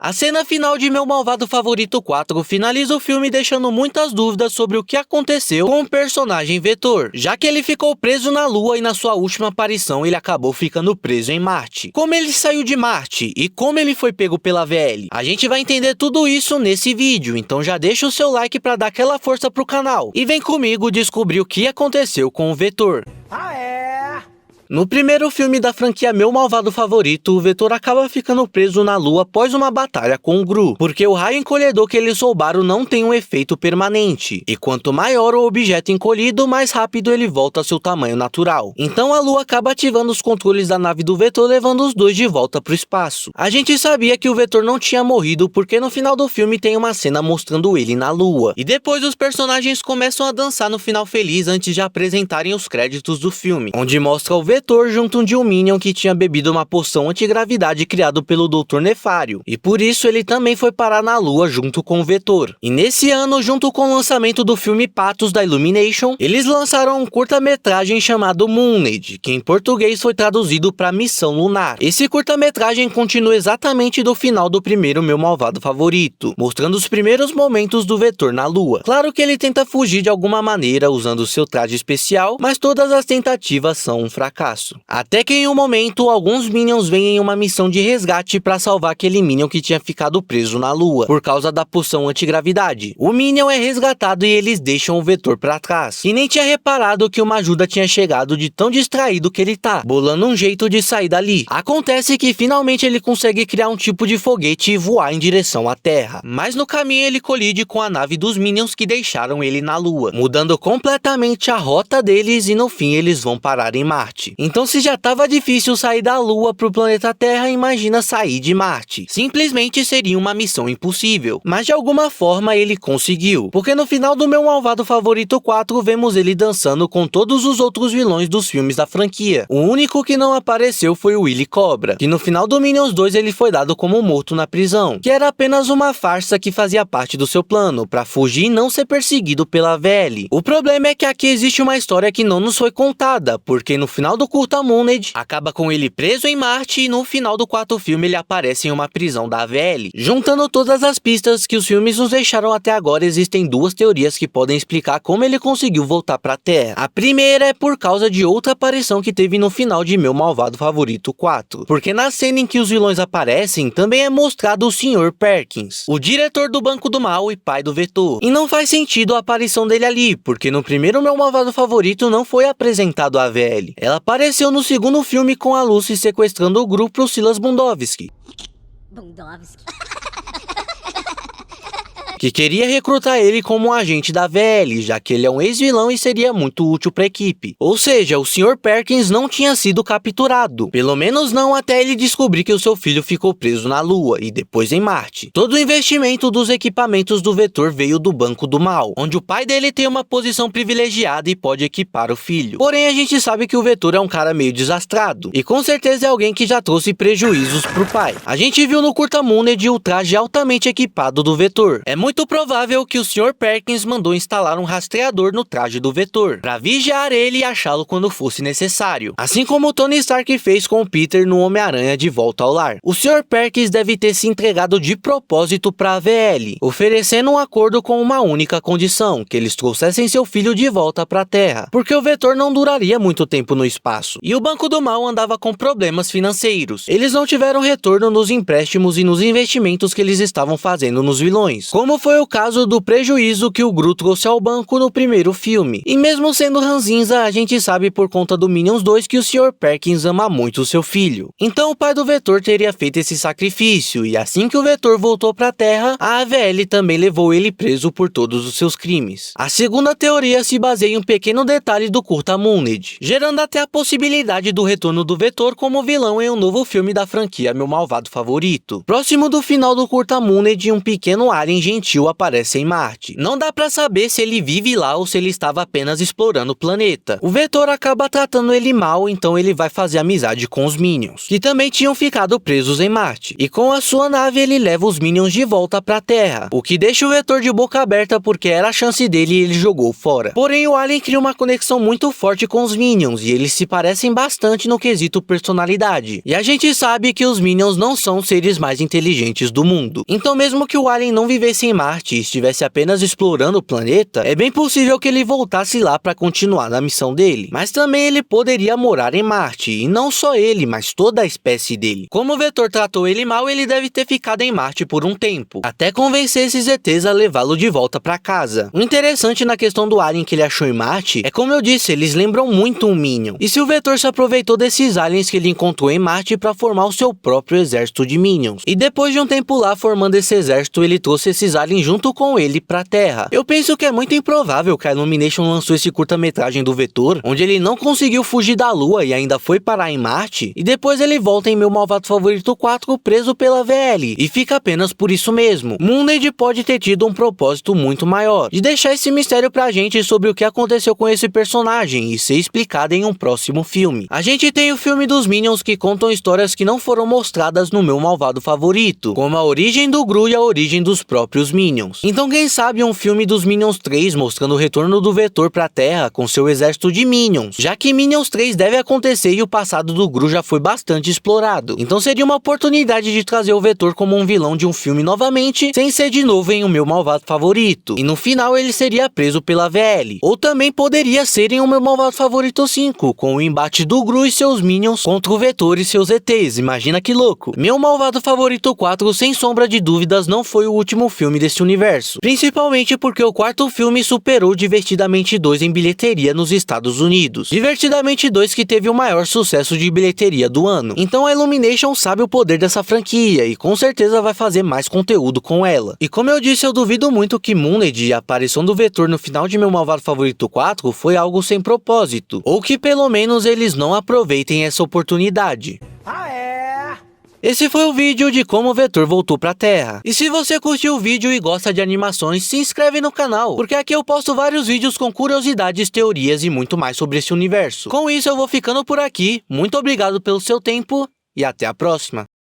A cena final de Meu Malvado Favorito 4 finaliza o filme deixando muitas dúvidas sobre o que aconteceu com o personagem Vetor, já que ele ficou preso na Lua e na sua última aparição ele acabou ficando preso em Marte. Como ele saiu de Marte e como ele foi pego pela VL? A gente vai entender tudo isso nesse vídeo, então já deixa o seu like para dar aquela força pro canal e vem comigo descobrir o que aconteceu com o Vetor. No primeiro filme da franquia Meu Malvado Favorito, o Vetor acaba ficando preso na Lua após uma batalha com o Gru, porque o raio encolhedor que eles roubaram não tem um efeito permanente, e quanto maior o objeto encolhido, mais rápido ele volta ao seu tamanho natural. Então a Lua acaba ativando os controles da nave do Vetor, levando os dois de volta pro espaço. A gente sabia que o Vetor não tinha morrido, porque no final do filme tem uma cena mostrando ele na Lua, e depois os personagens começam a dançar no final feliz antes de apresentarem os créditos do filme, onde mostra o Vetor junto de um Minion que tinha bebido uma poção antigravidade criado pelo Dr. Nefário, e por isso ele também foi parar na Lua junto com o Vetor. E nesse ano, junto com o lançamento do filme Patos da Illumination, eles lançaram um curta-metragem chamado Mooned, que em português foi traduzido para Missão Lunar. Esse curta-metragem continua exatamente do final do primeiro Meu Malvado Favorito, mostrando os primeiros momentos do Vetor na Lua. Claro que ele tenta fugir de alguma maneira usando seu traje especial, mas todas as tentativas são um fracasso. Até que em um momento, alguns Minions vêm em uma missão de resgate para salvar aquele Minion que tinha ficado preso na Lua, por causa da poção antigravidade. O Minion é resgatado e eles deixam o Vetor para trás, e nem tinha reparado que uma ajuda tinha chegado de tão distraído que ele tá, bolando um jeito de sair dali. Acontece que finalmente ele consegue criar um tipo de foguete e voar em direção à Terra, mas no caminho ele colide com a nave dos Minions que deixaram ele na Lua, mudando completamente a rota deles e no fim eles vão parar em Marte. Então se já estava difícil sair da Lua pro planeta Terra, imagina sair de Marte. Simplesmente seria uma missão impossível, mas de alguma forma ele conseguiu, porque no final do Meu Malvado Favorito 4 vemos ele dançando com todos os outros vilões dos filmes da franquia. O único que não apareceu foi o Willy Cobra, que no final do Minions 2 ele foi dado como morto na prisão, que era apenas uma farsa que fazia parte do seu plano, para fugir e não ser perseguido pela VL. O problema é que aqui existe uma história que não nos foi contada, porque no final do curta Mooned acaba com ele preso em Marte e no final do quarto filme ele aparece em uma prisão da VL. Juntando todas as pistas que os filmes nos deixaram até agora, existem duas teorias que podem explicar como ele conseguiu voltar pra Terra. A primeira é por causa de outra aparição que teve no final de Meu Malvado Favorito 4, porque na cena em que os vilões aparecem, também é mostrado o Sr. Perkins, o diretor do Banco do Mal e pai do Vetor. E não faz sentido a aparição dele ali, porque no primeiro Meu Malvado Favorito não foi apresentado a VL. Ela apareceu no segundo filme com a Lucy sequestrando o grupo Silas Bundovsky, que queria recrutar ele como um agente da VL, já que ele é um ex-vilão e seria muito útil para a equipe. Ou seja, o Sr. Perkins não tinha sido capturado, pelo menos não até ele descobrir que o seu filho ficou preso na Lua e depois em Marte. Todo o investimento dos equipamentos do Vetor veio do Banco do Mal, onde o pai dele tem uma posição privilegiada e pode equipar o filho. Porém, a gente sabe que o Vetor é um cara meio desastrado, e com certeza é alguém que já trouxe prejuízos pro pai. A gente viu no curta Mooned o traje altamente equipado do Vetor. É muito provável que o Sr. Perkins mandou instalar um rastreador no traje do Vetor, para vigiar ele e achá-lo quando fosse necessário, assim como o Tony Stark fez com o Peter no Homem-Aranha de Volta ao Lar. O Sr. Perkins deve ter se entregado de propósito para a VL, oferecendo um acordo com uma única condição, que eles trouxessem seu filho de volta para a Terra, porque o Vetor não duraria muito tempo no espaço, e o Banco do Mal andava com problemas financeiros. Eles não tiveram retorno nos empréstimos e nos investimentos que eles estavam fazendo nos vilões, como foi o caso do prejuízo que o Gru trouxe ao banco no primeiro filme. E mesmo sendo ranzinza, a gente sabe por conta do Minions 2 que o Sr. Perkins ama muito o seu filho. Então o pai do Vetor teria feito esse sacrifício, e assim que o Vetor voltou pra Terra, a AVL também levou ele preso por todos os seus crimes. A segunda teoria se baseia em um pequeno detalhe do curta Mooned, gerando até a possibilidade do retorno do Vetor como vilão em um novo filme da franquia Meu Malvado Favorito. Próximo do final do curta Mooned, um pequeno alien gentil Steel aparece em Marte. Não dá pra saber se ele vive lá ou se ele estava apenas explorando o planeta. O Vetor acaba tratando ele mal, então ele vai fazer amizade com os Minions, que também tinham ficado presos em Marte. E com a sua nave ele leva os Minions de volta pra Terra, o que deixa o Vetor de boca aberta porque era a chance dele e ele jogou fora. Porém, o Alien cria uma conexão muito forte com os Minions e eles se parecem bastante no quesito personalidade. E a gente sabe que os Minions não são os seres mais inteligentes do mundo. Então mesmo que o Alien não vivesse em Marte e estivesse apenas explorando o planeta, é bem possível que ele voltasse lá para continuar na missão dele. Mas também ele poderia morar em Marte, e não só ele, mas toda a espécie dele. Como o Vetor tratou ele mal, ele deve ter ficado em Marte por um tempo, até convencer esses ETs a levá-lo de volta para casa. O interessante na questão do Alien que ele achou em Marte é, como eu disse, eles lembram muito um Minion. E se o Vetor se aproveitou desses aliens que ele encontrou em Marte para formar o seu próprio exército de Minions. E depois de um tempo lá formando esse exército, ele trouxe esses aliens junto com ele pra Terra. Eu penso que é muito improvável que a Illumination lançou esse curta-metragem do Vetor, onde ele não conseguiu fugir da Lua e ainda foi parar em Marte, e depois ele volta em Meu Malvado Favorito 4 preso pela VL, e fica apenas por isso mesmo. Moonade pode ter tido um propósito muito maior, de deixar esse mistério pra gente sobre o que aconteceu com esse personagem e ser explicado em um próximo filme. A gente tem o filme dos Minions que contam histórias que não foram mostradas no Meu Malvado Favorito, como a origem do Gru e a origem dos próprios Minions. Então quem sabe um filme dos Minions 3 mostrando o retorno do Vetor pra Terra com seu exército de Minions, já que Minions 3 deve acontecer e o passado do Gru já foi bastante explorado. Então seria uma oportunidade de trazer o Vetor como um vilão de um filme novamente, sem ser de novo em O Meu Malvado Favorito. E no final ele seria preso pela VL. Ou também poderia ser em O Meu Malvado Favorito 5, com o embate do Gru e seus Minions contra o Vetor e seus ETs. Imagina que louco. Meu Malvado Favorito 4, sem sombra de dúvidas, não foi o último filme desse universo. Principalmente porque o quarto filme superou Divertidamente 2 em bilheteria nos Estados Unidos. Divertidamente 2 que teve o maior sucesso de bilheteria do ano. Então a Illumination sabe o poder dessa franquia e com certeza vai fazer mais conteúdo com ela. E como eu disse, eu duvido muito que Moonade e a aparição do Vetor no final de Meu Malvado Favorito 4 foi algo sem propósito. Ou que pelo menos eles não aproveitem essa oportunidade. Esse foi o vídeo de como o Vetor voltou pra Terra. E se você curtiu o vídeo e gosta de animações, se inscreve no canal, porque aqui eu posto vários vídeos com curiosidades, teorias e muito mais sobre esse universo. Com isso eu vou ficando por aqui, muito obrigado pelo seu tempo e até a próxima.